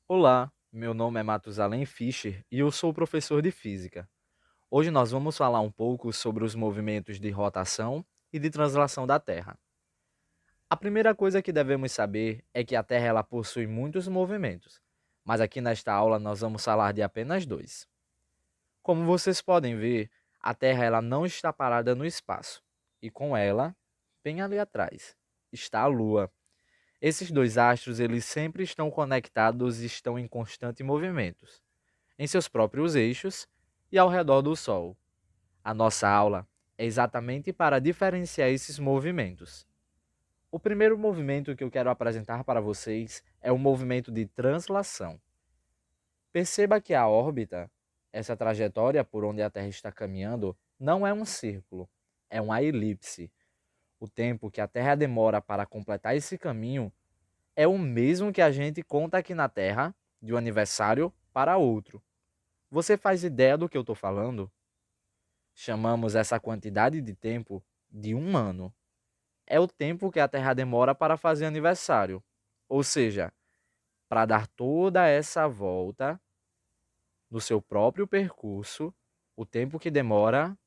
Olá, meu nome é Matusalém Fischer e eu sou professor de Física. Hoje nós vamos falar um pouco sobre os movimentos de rotação e de translação da Terra. A primeira coisa que devemos saber é que a Terra ela possui muitos movimentos, mas aqui nesta aula nós vamos falar de apenas dois. Como vocês podem ver, a Terra ela não está parada no espaço, e com ela, bem ali atrás, está a Lua. Esses dois astros eles sempre estão conectados e estão em constante movimento em seus próprios eixos e ao redor do Sol. A nossa aula é exatamente para diferenciar esses movimentos. O primeiro movimento que eu quero apresentar para vocês é o movimento de translação. Perceba que a órbita, essa trajetória por onde a Terra está caminhando, não é um círculo, é uma elipse. O tempo que a Terra demora para completar esse caminho é o mesmo que a gente conta aqui na Terra de um aniversário para outro. Você faz ideia do que eu estou falando? Chamamos essa quantidade de tempo de um ano. É o tempo que a Terra demora para fazer aniversário. Ou seja, para dar toda essa volta no seu próprio percurso, o tempo que demora,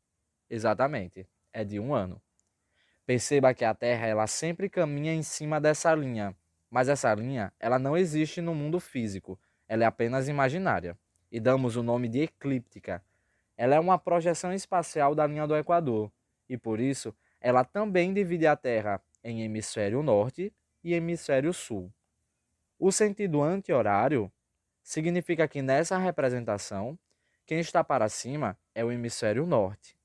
exatamente, é de um ano. Perceba que a Terra ela sempre caminha em cima dessa linha, mas essa linha ela não existe no mundo físico, ela é apenas imaginária. E damos o nome de eclíptica. Ela é uma projeção espacial da linha do Equador e, por isso, ela também divide a Terra em hemisfério norte e hemisfério sul. O sentido anti-horário significa que nessa representação, quem está para cima é o hemisfério norte.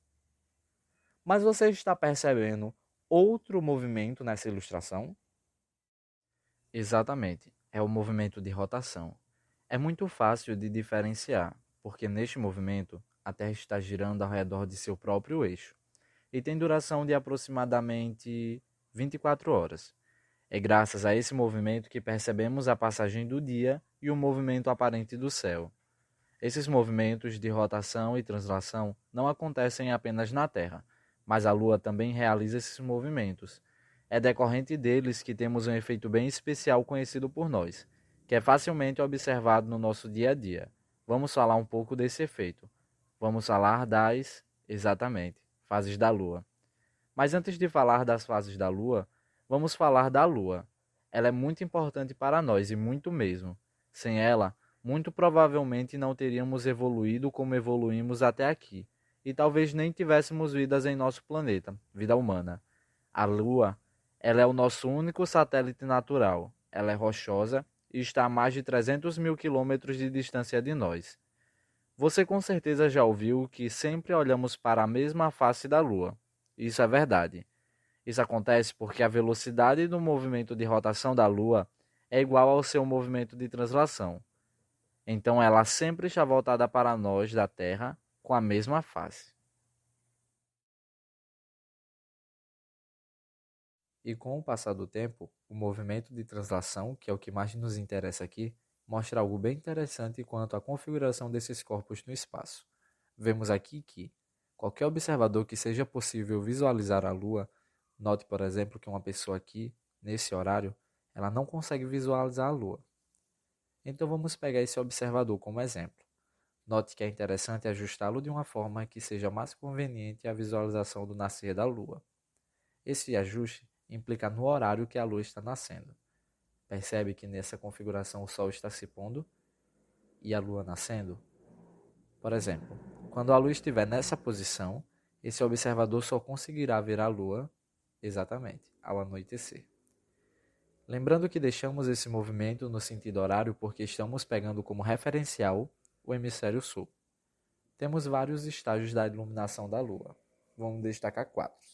Mas você está percebendo outro movimento nessa ilustração? Exatamente, é o movimento de rotação. É muito fácil de diferenciar, porque neste movimento a Terra está girando ao redor de seu próprio eixo e tem duração de aproximadamente 24 horas. É graças a esse movimento que percebemos a passagem do dia e o movimento aparente do céu. Esses movimentos de rotação e translação não acontecem apenas na Terra, mas a Lua também realiza esses movimentos. É decorrente deles que temos um efeito bem especial conhecido por nós, que é facilmente observado no nosso dia a dia. Vamos falar um pouco desse efeito. Vamos falar exatamente, fases da Lua. Mas antes de falar das fases da Lua, vamos falar da Lua. Ela é muito importante para nós e muito mesmo. Sem ela, muito provavelmente não teríamos evoluído como evoluímos até aqui, e talvez nem tivéssemos vidas em nosso planeta, vida humana. A Lua, ela é o nosso único satélite natural. Ela é rochosa e está a mais de 300 mil quilômetros de distância de nós. Você com certeza já ouviu que sempre olhamos para a mesma face da Lua. Isso é verdade. Isso acontece porque a velocidade do movimento de rotação da Lua é igual ao seu movimento de translação. Então ela sempre está voltada para nós da Terra com a mesma face. E com o passar do tempo, o movimento de translação, que é o que mais nos interessa aqui, mostra algo bem interessante quanto à configuração desses corpos no espaço. Vemos aqui que qualquer observador que seja possível visualizar a Lua, note, por exemplo, que uma pessoa aqui, nesse horário, ela não consegue visualizar a Lua. Então vamos pegar esse observador como exemplo. Note que é interessante ajustá-lo de uma forma que seja mais conveniente à visualização do nascer da Lua. Esse ajuste implica no horário que a Lua está nascendo. Percebe que nessa configuração o Sol está se pondo e a Lua nascendo? Por exemplo, quando a Lua estiver nessa posição, esse observador só conseguirá ver a Lua exatamente ao anoitecer. Lembrando que deixamos esse movimento no sentido horário porque estamos pegando como referencial o hemisfério sul. Temos vários estágios da iluminação da Lua. Vamos destacar quatro.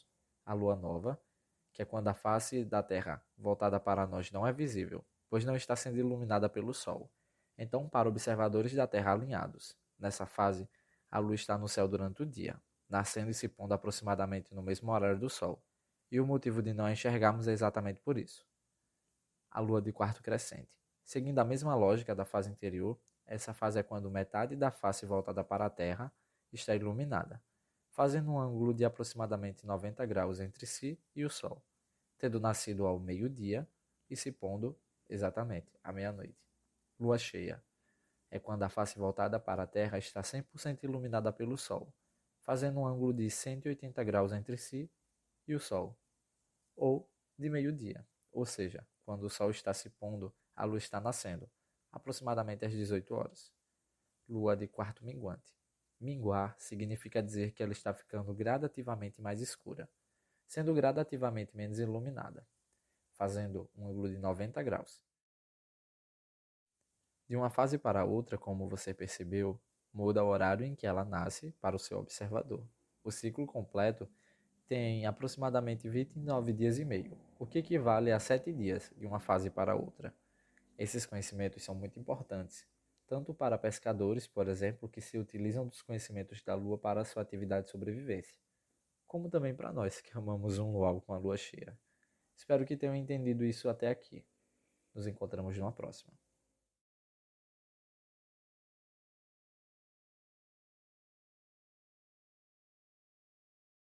A Lua nova, que é quando a face da Terra voltada para nós não é visível, pois não está sendo iluminada pelo Sol. Então, para observadores da Terra alinhados, nessa fase, a Lua está no céu durante o dia, nascendo e se pondo aproximadamente no mesmo horário do Sol. E o motivo de não a enxergarmos é exatamente por isso. A Lua de quarto crescente. Seguindo a mesma lógica da fase anterior, essa fase é quando metade da face voltada para a Terra está iluminada, fazendo um ângulo de aproximadamente 90 graus entre si e o Sol, tendo nascido ao meio-dia e se pondo exatamente à meia-noite. Lua cheia é quando a face voltada para a Terra está 100% iluminada pelo Sol, fazendo um ângulo de 180 graus entre si e o Sol, ou de meio-dia, ou seja, quando o Sol está se pondo, a Lua está nascendo, aproximadamente às 18 horas. Lua de quarto minguante. Minguar significa dizer que ela está ficando gradativamente mais escura, sendo gradativamente menos iluminada, fazendo um ângulo de 90 graus. De uma fase para outra, como você percebeu, muda o horário em que ela nasce para o seu observador. O ciclo completo tem aproximadamente 29 dias e meio, o que equivale a 7 dias de uma fase para outra. Esses conhecimentos são muito importantes, tanto para pescadores, por exemplo, que se utilizam dos conhecimentos da Lua para a sua atividade de sobrevivência, como também para nós que amamos um luau com a Lua cheia. Espero que tenham entendido isso até aqui. Nos encontramos numa próxima.